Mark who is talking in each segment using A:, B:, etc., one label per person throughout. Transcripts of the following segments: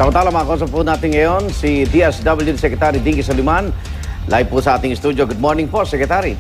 A: Samantala, mga kausap po natin ngayon si DSWD Secretary Dinky Soliman. Live po sa ating studio. Good morning po, Secretary.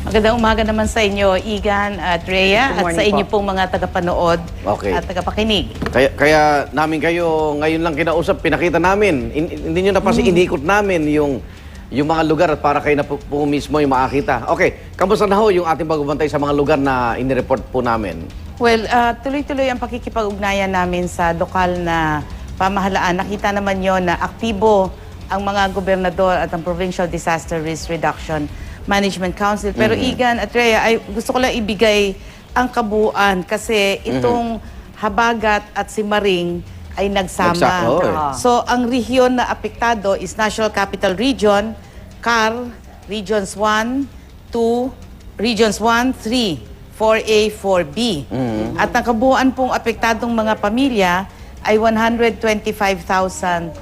B: Magandang umaga naman sa inyo, Igan at Rhea, at sa inyo pong mga tagapanood at tagapakinig.
A: Kaya namin kayo ngayon lang kinausap, pinakita namin. Hindi nyo na kasi inikot namin yung mga lugar at para kayo na po mismo yung makakita. Okay, kamusta na ho yung ating pagbabantay sa mga lugar na inireport po namin?
B: Well, tuloy-tuloy ang pakikipag-ugnayan namin sa lokal na pamahalaan. Nakita naman yon na aktibo ang mga gobernador at ang Provincial Disaster Risk Reduction Management Council. Pero Igan at Rhea, ay gusto ko lang ibigay ang kabuuan kasi itong Habagat at Simaring ay nagsama. So, ang rehiyon na apektado is National Capital Region, CAR, Regions 1, 2, Regions 1, 3, 4A, 4B. At ang kabuuan pong apektadong mga pamilya ay 125,024.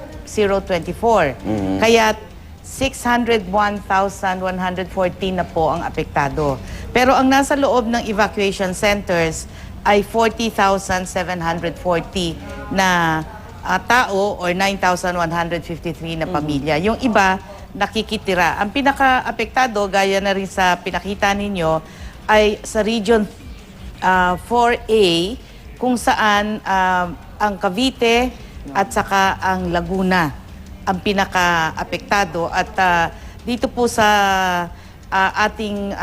B: Kaya 601,114 na po ang apektado. Pero ang nasa loob ng evacuation centers ay 40,740 na tao or 9,153 na pamilya. Yung iba, nakikitira. Ang pinaka-apektado, gaya na rin sa pinakita ninyo, ay sa Region 4A, kung saan ang Cavite at saka ang Laguna ang pinaka-apektado. At dito po sa ating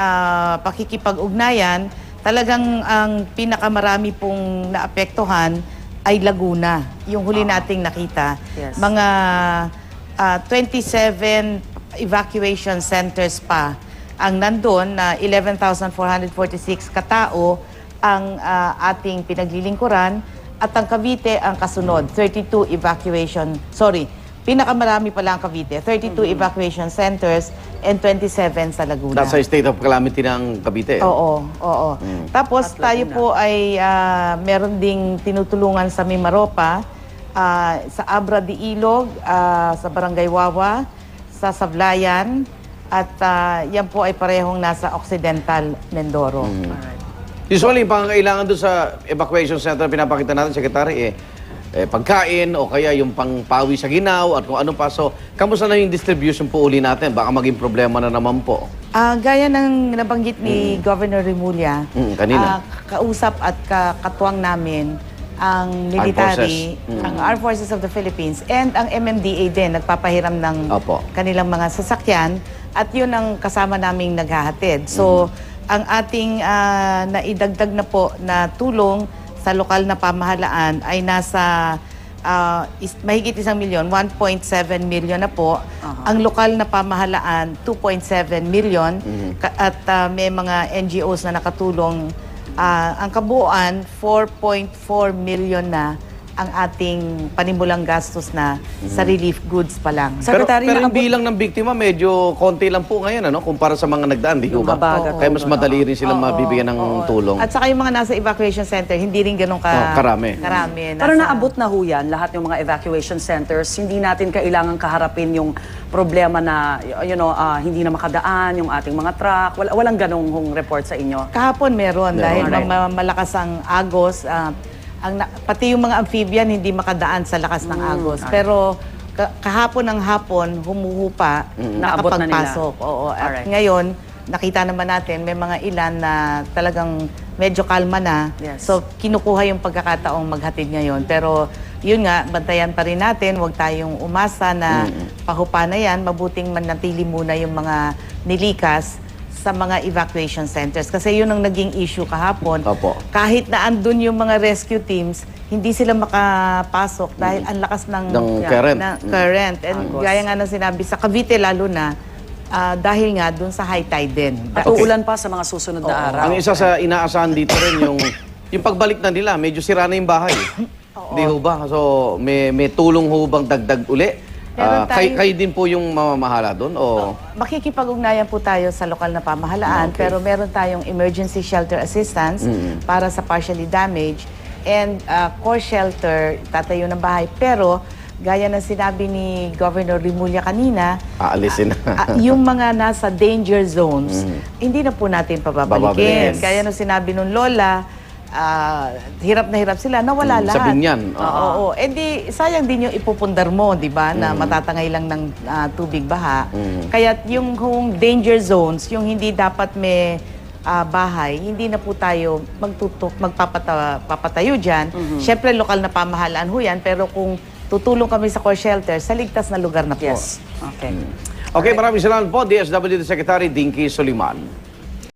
B: pakikipag-ugnayan, talagang ang pinakamarami pong naapektuhan ay Laguna. Yung huli nating nakita. Mga 27 evacuation centers pa ang nandun na 11,446 katao ang ating pinaglilingkuran at ang Cavite ang kasunod, 32 evacuation, pinakamarami pala ang Cavite, 32 evacuation centers and 27 sa Laguna.
A: Nasa state of calamity ng Cavite.
B: Oo. Tapos tayo po ay meron ding tinutulungan sa Mimaropa, sa Abra de Ilog, sa Barangay Wawa, sa Sablayan, at yan po ay parehong nasa Occidental Mindoro.
A: Usually, yung pangangailangan doon sa evacuation center, pinapakita natin, Secretary, pagkain o kaya yung pangpawi sa ginaw at kung ano pa. So, kamusta na yung distribution po uli natin? Baka maging problema na naman po.
B: Gaya ng nabanggit ni Governor Remulla,
A: kanina.
B: Kausap at katuwang namin ang military, ang Armed Forces of the Philippines, and ang MMDA din, nagpapahiram ng kanilang mga sasakyan, at yun ang kasama naming naghahatid. So, ang ating naidagdag na po na tulong sa lokal na pamahalaan ay nasa mahigit 1 milyon, 1.7 million na po. Ang lokal na pamahalaan, 2.7 million. At may mga NGOs na nakatulong. Ang kabuuan, 4.4 million na ang ating panimulang gastos na sa relief goods pa lang.
A: Pero yung bilang ng biktima, medyo konti lang po ngayon, ano? Kumpara sa mga nagdaan, di ba? Kaya mas madali rin silang mabibigyan ng tulong.
B: At saka yung mga nasa evacuation center, hindi rin ganun karami.
C: Pero naabot na ho yan, lahat yung mga evacuation centers. Hindi natin kailangan kaharapin yung problema na, hindi na makadaan yung ating mga truck. Walang ganung report sa inyo.
B: Kahapon meron dahil malakas ang agos. Pati yung mga amphibian hindi makadaan sa lakas ng agos. Pero kahapon ng hapon, humuhupa, nakapagpasok. At ngayon, nakita naman natin, may mga ilan na talagang medyo kalma na. So, kinukuha yung pagkakataong maghatid ngayon. Pero, yun nga, bantayan pa rin natin. Huwag tayong umasa na pahupa na yan. Mabuting manatili muna yung mga nilikas sa mga evacuation centers. Kasi yun ang naging issue kahapon. Kahit na andun yung mga rescue teams, hindi sila makapasok dahil ang lakas ng current. And gaya nga na sinabi, sa Cavite lalo na, dahil nga dun sa high tide din.
C: At uulan pa sa mga susunod na araw.
A: Ang isa sa inaasahan dito rin yung pagbalik na nila, medyo sira na yung bahay. Di ho ba? So, may tulong ho bang dagdag uli? Kayo din po yung mamamahala doon?
B: Makikipag-ugnayan po tayo sa lokal na pamahalaan, pero meron tayong emergency shelter assistance para sa partially damaged and core shelter, tatayo ng bahay. Pero, gaya ng sinabi ni Governor Remulla kanina,
A: aalisin na.
B: Yung mga nasa danger zones, hindi na po natin pababalikin. Gaya ng sinabi nung Lola, hirap na hirap sila, nawala lahat.
A: sa binyan.
B: Oo. Eh di, sayang din yung ipupundar mo, di ba, na matatangay lang ng tubig baha. Kaya yung danger zones, yung hindi dapat may bahay, hindi na po tayo magpapatayo dyan. Siyempre, lokal na pamahalaan ho yan, pero kung tutulong kami sa core shelter, sa ligtas na lugar na po.
C: Yes. Okay.
A: Okay, maraming salamat po, DSWD Secretary Dinky Soliman.